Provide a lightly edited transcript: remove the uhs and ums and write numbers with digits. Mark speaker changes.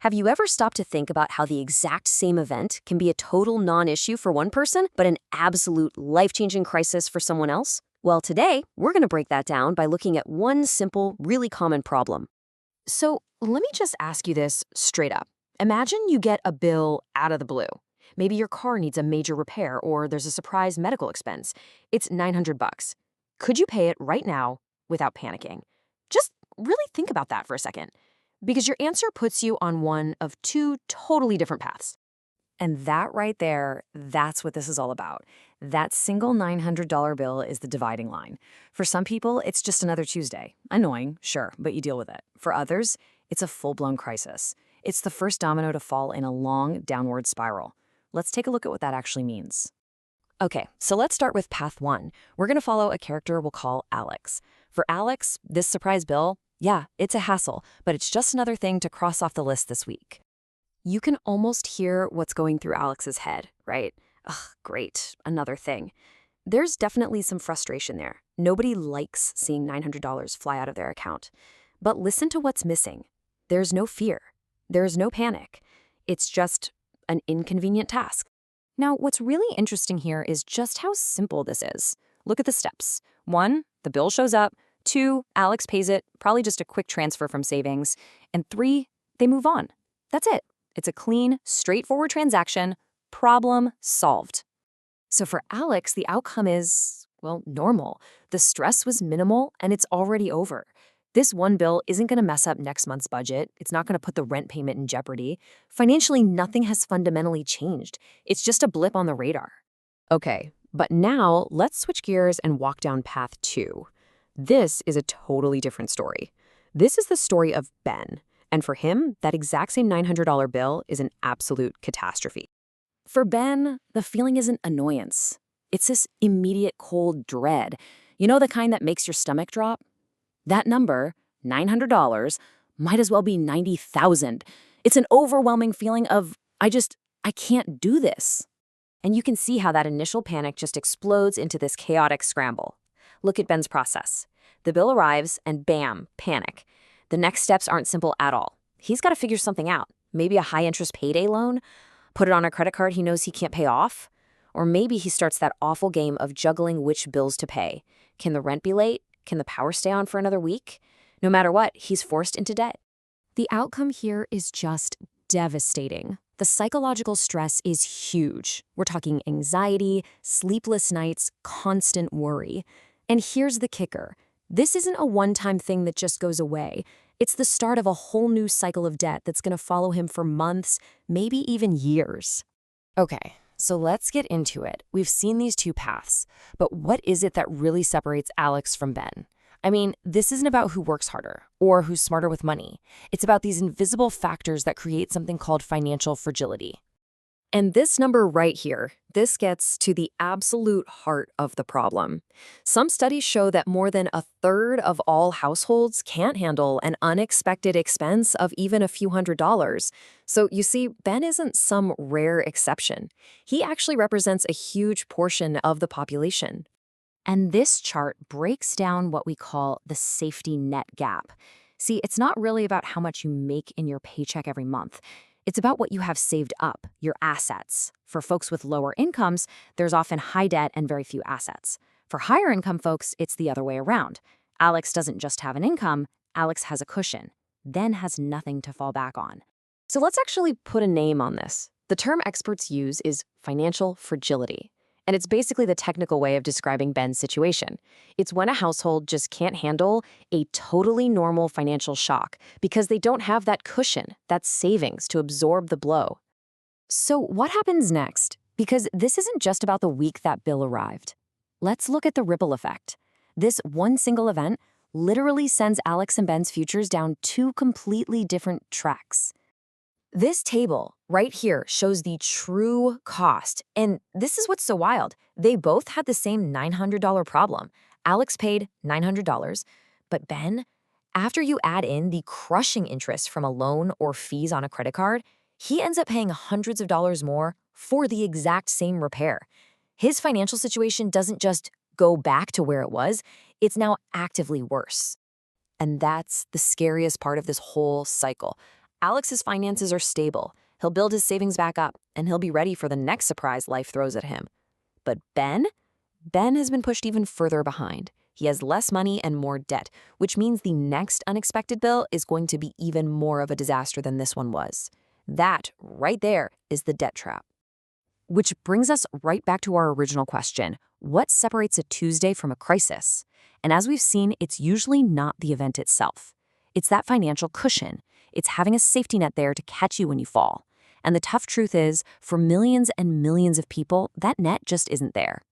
Speaker 1: Have you ever stopped to think about how the exact same event can be a total non-issue for one person, but an absolute life-changing crisis for someone else? Well, today, we're going to break that down by looking at one simple, really common problem. So, let me just ask you this straight up. Imagine you get a bill out of the blue. Maybe your car needs a major repair or there's a surprise medical expense. It's 900 bucks. Could you pay it right now without panicking? Just really think about that for a second, because your answer puts you on one of two totally different paths. And that right there, that's what this is all about. That single $900 bill is the dividing line. For some people, it's just another Tuesday. Annoying, sure, but you deal with it. For others, it's a full-blown crisis. It's the first domino to fall in a long downward spiral. Let's take a look at what that actually means. Okay, so let's start with path one. We're going to follow a character we'll call Alex. For Alex, this surprise bill, yeah, it's a hassle, but it's just another thing to cross off the list this week. You can almost hear what's going through Alex's head, right? Ugh, great, another thing. There's definitely some frustration there. Nobody likes seeing $900 fly out of their account. But listen to what's missing. There's no fear. There's no panic. It's just an inconvenient task. Now, what's really interesting here is just how simple this is. Look at the steps. 1, the bill shows up. 2, Alex pays it, probably just a quick transfer from savings. And 3, they move on. That's it. It's a clean, straightforward transaction, problem solved. So for Alex, the outcome is, well, normal. The stress was minimal and it's already over. This one bill isn't going to mess up next month's budget. It's not going to put the rent payment in jeopardy. Financially, nothing has fundamentally changed. It's just a blip on the radar. Okay, but now let's switch gears and walk down path 2. This is a totally different story. This is the story of Ben. And for him, that exact same $900 bill is an absolute catastrophe. For Ben, the feeling isn't annoyance. It's this immediate cold dread. You know, the kind that makes your stomach drop? That number, $900, might as well be 90,000. It's an overwhelming feeling of, I can't do this. And you can see how that initial panic just explodes into this chaotic scramble. Look at Ben's process. The bill arrives and bam, panic. The next steps aren't simple at all. He's got to figure something out. Maybe a high-interest payday loan, put it on a credit card he knows he can't pay off. Or maybe he starts that awful game of juggling which bills to pay. Can the rent be late? Can the power stay on for another week? No matter what, he's forced into debt. The outcome here is just devastating. The psychological stress is huge. We're talking anxiety, sleepless nights, constant worry. And here's the kicker. This isn't a one-time thing that just goes away. It's the start of a whole new cycle of debt that's going to follow him for months, maybe even years. Okay, so let's get into it. We've seen these two paths, but what is it that really separates Alex from Ben? I mean, this isn't about who works harder or who's smarter with money. It's about these invisible factors that create something called financial fragility. And this number right here, this gets to the absolute heart of the problem. Some studies show that more than a third of all households can't handle an unexpected expense of even a few $100s. So you see, Ben isn't some rare exception. He actually represents a huge portion of the population. And this chart breaks down what we call the safety net gap. See, it's not really about how much you make in your paycheck every month. It's about what you have saved up, your assets. For folks with lower incomes, there's often high debt and very few assets. For higher income folks, it's the other way around. Alex doesn't just have an income, Alex has a cushion, then has nothing to fall back on. So let's actually put a name on this. The term experts use is financial fragility. And it's basically the technical way of describing Ben's situation. It's when a household just can't handle a totally normal financial shock because they don't have that cushion, that savings to absorb the blow. So what happens next? Because this isn't just about the week that bill arrived. Let's look at the ripple effect. This one single event literally sends Alex and Ben's futures down two completely different tracks. This table right here shows the true cost, and this is what's so wild. They both had the same $900 problem. Alex paid $900, but Ben, after you add in the crushing interest from a loan or fees on a credit card, he ends up paying hundreds of dollars more for the exact same repair. His financial situation doesn't just go back to where it was, it's now actively worse. And that's the scariest part of this whole cycle. Alex's finances are stable. He'll build his savings back up, and he'll be ready for the next surprise life throws at him. But Ben? Ben has been pushed even further behind. He has less money and more debt, which means the next unexpected bill is going to be even more of a disaster than this one was. That, right there, is the debt trap. Which brings us right back to our original question. What separates a Tuesday from a crisis? And as we've seen, it's usually not the event itself. It's that financial cushion. It's having a safety net there to catch you when you fall. And the tough truth is, for millions and millions of people, that net just isn't there.